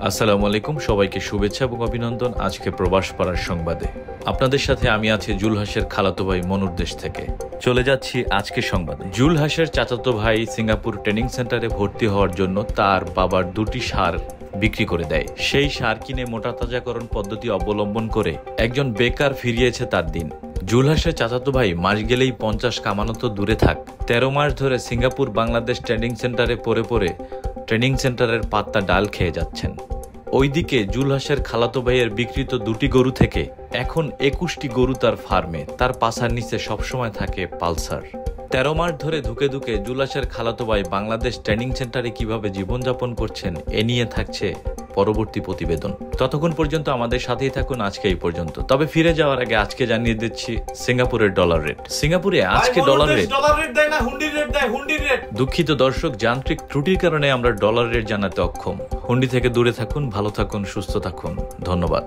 আসসালামু আলাইকুম, সবাইকে শুভেচ্ছা এবং অভিনন্দন। আজকে প্রবাস পাড়ার সংবাদে আপনাদের সাথে আমি আছি জুলহাসের খালাতো ভাই মনুর দেশ থেকে। চলে যাচ্ছি আজকে সংবাদে। জুলহাসের চাচাতো ভাই সিঙ্গাপুর ট্রেনিং সেন্টারে ভর্তি হওয়ার জন্য তার বাবার দুটি ষাঁড় বিক্রি করে দেয়। সেই ষাঁড় কিনে মোটা তাজাকরণ পদ্ধতি অবলম্বন করে একজন বেকার ফিরিয়েছে তার দিন। জুলহাসের চাচাতো ভাই মাস গেলেই 50 কামানো তো দূরে থাক, 13 মাস ধরে সিঙ্গাপুর বাংলাদেশ ট্রেনিং সেন্টারে পড়ে ট্রেনিং সেন্টারের পাত্তা ডাল খেয়ে যাচ্ছেন। ওইদিকে জুলহাসের খালাতো ভাইয়ের বিক্রিত দুটি গরু থেকে এখন 21টি গরু তার ফার্মে। তার পাছার নিচে সবসময় থাকে পালসার। 13 মাস ধরে ধুকে ধুকে জুলহাসের খালাতো ভাই বাংলাদেশ ট্রেনিং সেন্টারে কিভাবে জীবনযাপন করছেন এ নিয়ে থাকছে পরবর্তী প্রতিবেদন। ততক্ষণ পর্যন্ত আমাদের সাথেই থাকুন। আজকে এই পর্যন্ত। তবে ফিরে যাওয়ার আগে আজকে জানিয়ে দিচ্ছি সিঙ্গাপুরের ডলার রেট। সিঙ্গাপুরে আজকে ডলার রেট দেয় না, হুন্ডির রেট দেয়, হুন্ডির রেট। দুঃখিত দর্শক, যান্ত্রিক ত্রুটির কারণে আমরা ডলার রেট জানাতে অক্ষম। হুন্ডি থেকে দূরে থাকুন, ভালো থাকুন, সুস্থ থাকুন। ধন্যবাদ।